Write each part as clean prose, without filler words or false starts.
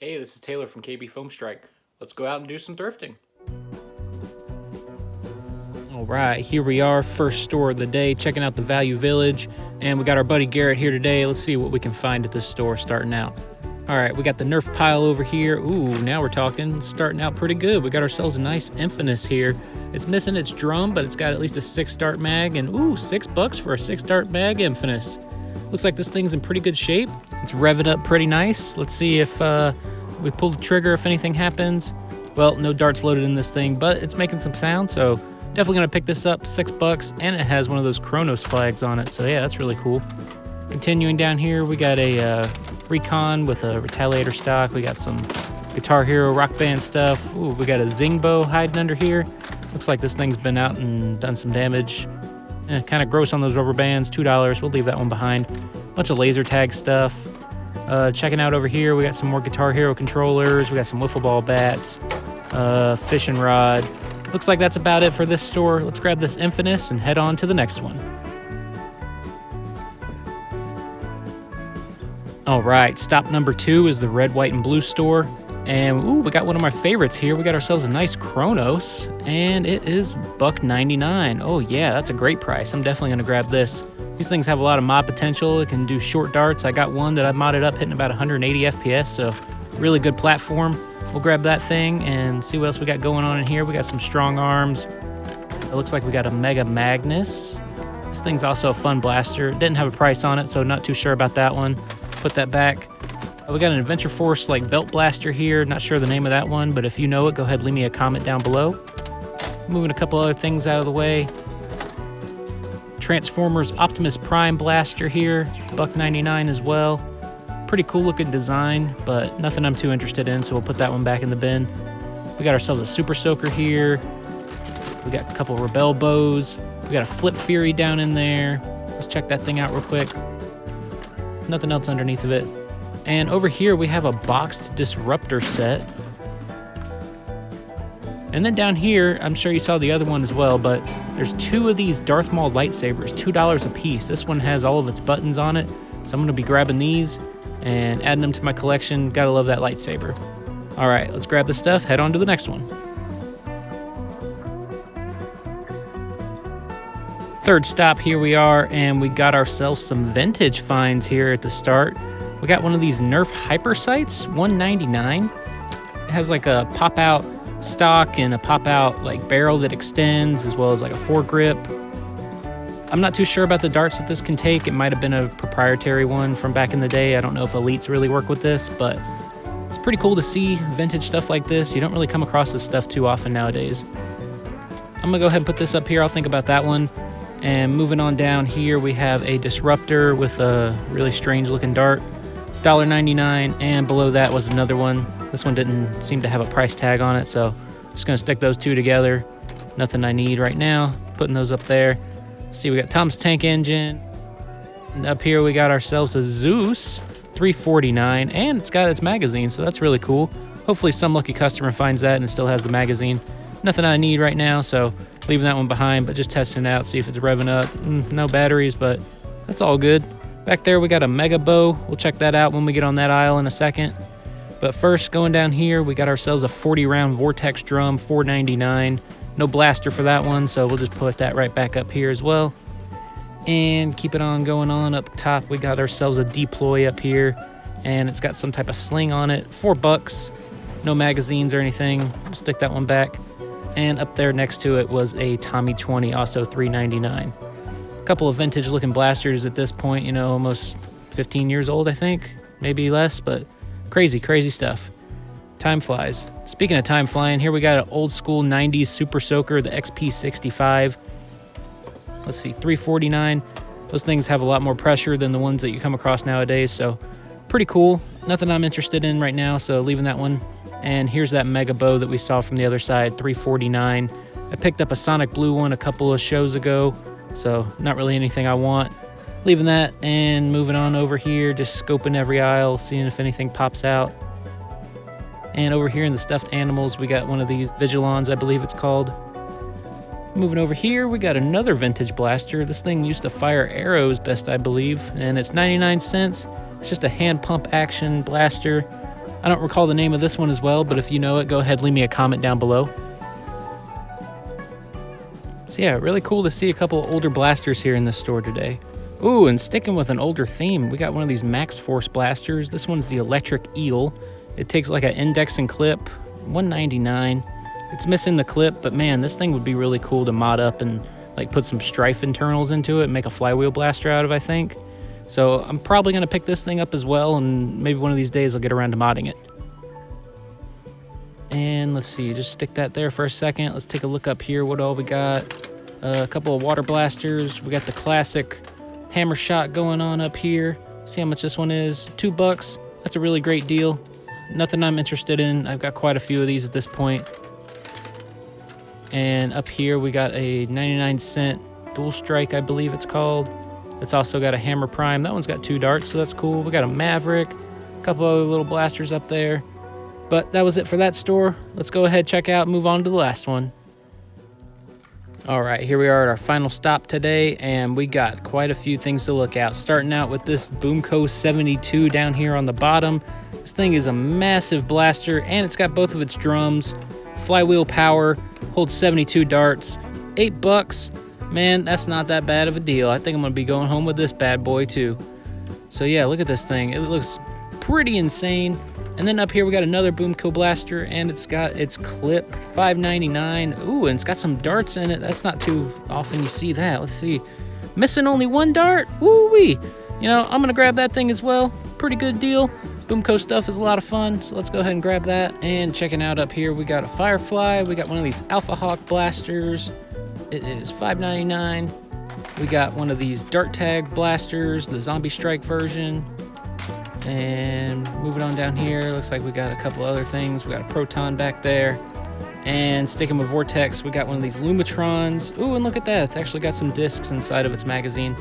Hey, this is Taylor from KBFoamStrike. Let's go out and do some thrifting. All right, here we are, first store of the day, checking out the Value Village. And we got our buddy Garrett here today. Let's see what we can find at this store starting out. All right, we got the Nerf pile over here. Ooh, now we're talking. Starting out pretty good. We got ourselves a nice Infinite here. It's missing its drum, but it's got at least a 6-dart mag. And ooh, $6 for a 6-dart mag Infinite. Looks like this thing's in pretty good shape. It's revving up pretty nice. Let's see if we pull the trigger, if anything happens. Well, no darts loaded in this thing, but it's making some sound, so definitely gonna pick this up. $6, and it has one of those Chronos flags on it, so yeah, that's really cool. Continuing down here, we got a Recon with a Retaliator stock. We got some Guitar Hero Rock Band stuff. Ooh, we got a Zingbo hiding under here. Looks like this thing's been out and done some damage. Kind of gross on those rubber bands, $2. We'll leave that one behind. Bunch of laser tag stuff. Checking out over here, we got some more Guitar Hero controllers. We got some wiffle ball bats, fishing rod. Looks like that's about it for this store. Let's grab this Infinite and head on to the next one. All right, stop number 2 is the red, white, and blue store. And ooh, we got one of my favorites here. We got ourselves a nice Chronos, and it is $1.99. Oh yeah, that's a great price. I'm definitely gonna grab this. These things have a lot of mod potential. It can do short darts. I got one that I modded up hitting about 180 FPS, so really good platform. We'll grab that thing and see what else we got going on in here. We got some strong arms. It looks like we got a Mega Magnus. This thing's also a fun blaster. It didn't have a price on it, so not too sure about that one. Put that back. We got an Adventure Force like belt blaster here. Not sure the name of that one, but if you know it, go ahead and leave me a comment down below. Moving a couple other things out of the way. Transformers Optimus Prime blaster here, $1.99 as well. Pretty cool looking design, but nothing I'm too interested in, so we'll put that one back in the bin. We got ourselves a Super Soaker here. We got a couple Rebel bows. We got a Flip Fury down in there. Let's check that thing out real quick. Nothing else underneath of it. And over here we have a boxed Disruptor set. And then down here, I'm sure you saw the other one as well, but there's 2 of these Darth Maul lightsabers, $2 a piece. This one has all of its buttons on it, so I'm gonna be grabbing these and adding them to my collection. Gotta love that lightsaber. All right, let's grab the stuff, head on to the next one. Third stop, here we are, and we got ourselves some vintage finds here at the start. We got one of these Nerf Hyper Sights, $1.99. It has like a pop-out stock and a pop-out like barrel that extends, as well as like a foregrip. I'm not too sure about the darts that this can take. It might have been a proprietary one from back in the day. I don't know if elites really work with this, but it's pretty cool to see vintage stuff like this. You don't really come across this stuff too often nowadays. I'm gonna go ahead and put this up here. I'll think about that one. And moving on down here, we have a Disruptor with a really strange looking dart, $1.99, and below that was another one. This one didn't seem to have a price tag on it, so just gonna stick those 2 together. Nothing I need right now. Putting those up there. See, we got Tom's Tank Engine. And up here we got ourselves a Zeus, $3.49, and it's got its magazine, so that's really cool. Hopefully some lucky customer finds that and it still has the magazine. Nothing I need right now, so leaving that one behind, but just testing it out, see if it's revving up. No batteries, but that's all good. Back there we got a Mega Bow. We'll check that out when we get on that aisle in a second. But first, going down here, we got ourselves a 40-round Vortex drum, $4.99. No blaster for that one, so we'll just put that right back up here as well. And keep it on going on up top. We got ourselves a Deploy up here, and it's got some type of sling on it, $4. No magazines or anything. We'll stick that one back. And up there next to it was a Tommy 20, also $3.99. A couple of vintage looking blasters at this point, you know, almost 15 years old, I think, maybe less, but crazy stuff. Time flies. Speaking of time flying, here we got an old school 90s Super Soaker, the XP65. Let's see, $3.49. Those things have a lot more pressure than the ones that you come across nowadays, so pretty cool. Nothing I'm interested in right now, so leaving that one. And here's that Mega Bow that we saw from the other side, $3.49. I picked up a Sonic Blue one a couple of shows ago, so not really anything I want. Leaving that and moving on over here, just scoping every aisle, seeing if anything pops out. And over here in the stuffed animals, we got one of these Vigilons, I believe it's called. Moving over here, we got another vintage blaster. This thing used to fire arrows, best I believe, and it's 99 cents. It's just a hand pump action blaster. I don't recall the name of this one as well, but if you know it, go ahead, leave me a comment down below. So yeah, really cool to see a couple of older blasters here in this store today. Ooh, and sticking with an older theme, we got one of these Max Force blasters. This one's the Electric Eel. It takes like an index and clip, $199. It's missing the clip, but man, this thing would be really cool to mod up and like put some strife internals into it and make a flywheel blaster out of, I think. So I'm probably going to pick this thing up as well, and maybe one of these days I'll get around to modding it. And let's see, just stick that there for a second. Let's take a look up here. What all we got? A couple of water blasters. We got the classic hammer shot going on up here. See how much this one is? $2. That's a really great deal. Nothing I'm interested in. I've got quite a few of these at this point. And up here we got a 99-cent dual strike, I believe it's called. It's also got a hammer prime. That one's got 2 darts, so that's cool. We got a Maverick, a couple other little blasters up there. But that was it for that store. Let's go ahead, check out, move on to the last one. All right, here we are at our final stop today, and we got quite a few things to look at. Starting out with this Boomco 72 down here on the bottom. This thing is a massive blaster, and it's got both of its drums, flywheel power, holds 72 darts, $8. Man, that's not that bad of a deal. I think I'm gonna be going home with this bad boy too. So yeah, look at this thing. It looks pretty insane. And then up here we got another Boomco blaster, and it's got its clip, $5.99. Ooh, and it's got some darts in it. That's not too often you see that. Let's see. Missing only 1 dart? Woo-wee. You know, I'm gonna grab that thing as well. Pretty good deal. Boomco stuff is a lot of fun, so let's go ahead and grab that. And checking out up here, we got a Firefly. We got one of these Alpha Hawk blasters. It is $5.99. We got one of these Dart Tag blasters, the Zombie Strike version. And moving on down here, looks like we got a couple other things. We got a Proton back there. And sticking with Vortex, we got one of these Lumatrons. Ooh, and look at that. It's actually got some discs inside of its magazine.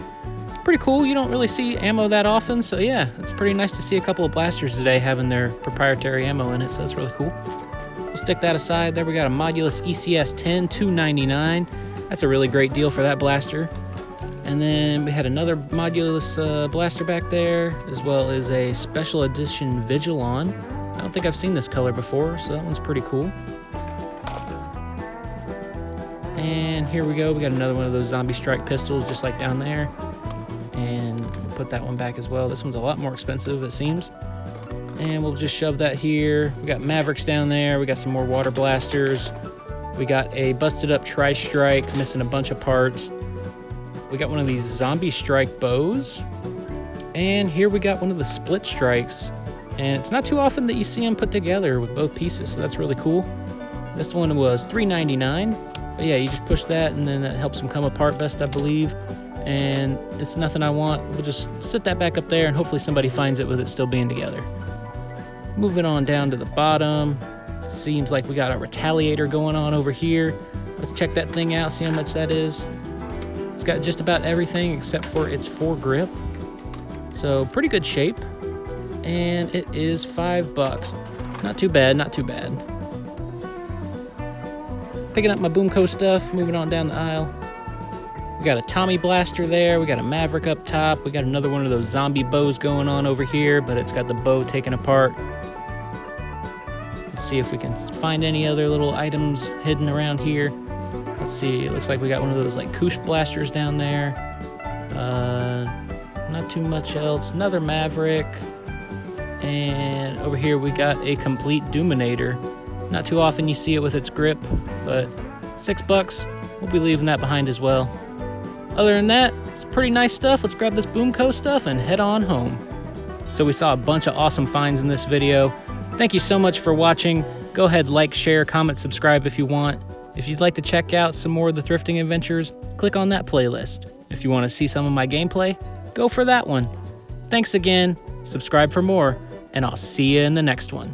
Pretty cool. You don't really see ammo that often, so yeah, it's pretty nice to see a couple of blasters today having their proprietary ammo in it, so that's really cool. We'll stick that aside. There we got a Modulus ECS-10, $2.99. That's a really great deal for that blaster. And then we had another Modulus blaster back there, as well as a special edition Vigilon. I don't think I've seen this color before, so that one's pretty cool. And here we go. We got another one of those Zombie Strike pistols, just like down there. And we'll put that one back as well. This one's a lot more expensive, it seems. And we'll just shove that here. We got Mavericks down there. We got some more water blasters. We got a busted up Tri-Strike, missing a bunch of parts. We got one of these Zombie Strike bows. And here we got one of the Split Strikes. And it's not too often that you see them put together with both pieces, so that's really cool. This one was $3.99. But yeah, you just push that and then that helps them come apart best, I believe. And it's nothing I want. We'll just sit that back up there and hopefully somebody finds it with it still being together. Moving on down to the bottom. It seems like we got a Retaliator going on over here. Let's check that thing out, see how much that is. It's got just about everything except for its foregrip. So pretty good shape. And it is $5. Not too bad, not too bad. Picking up my Boomco stuff, moving on down the aisle. We got a Tommy blaster there, we got a Maverick up top, we got another one of those zombie bows going on over here, but it's got the bow taken apart. Let's see if we can find any other little items hidden around here. Let's see, it looks like we got one of those like Koosh blasters down there. Not too much else. Another Maverick. And over here we got a complete Doominator. Not too often you see it with its grip, but $6. We'll be leaving that behind as well. Other than that, it's pretty nice stuff. Let's grab this Boomco stuff and head on home. So we saw a bunch of awesome finds in this video. Thank you so much for watching. Go ahead, like, share, comment, subscribe if you want. If you'd like to check out some more of the thrifting adventures, click on that playlist. If you want to see some of my gameplay, go for that one. Thanks again, subscribe for more, and I'll see you in the next one.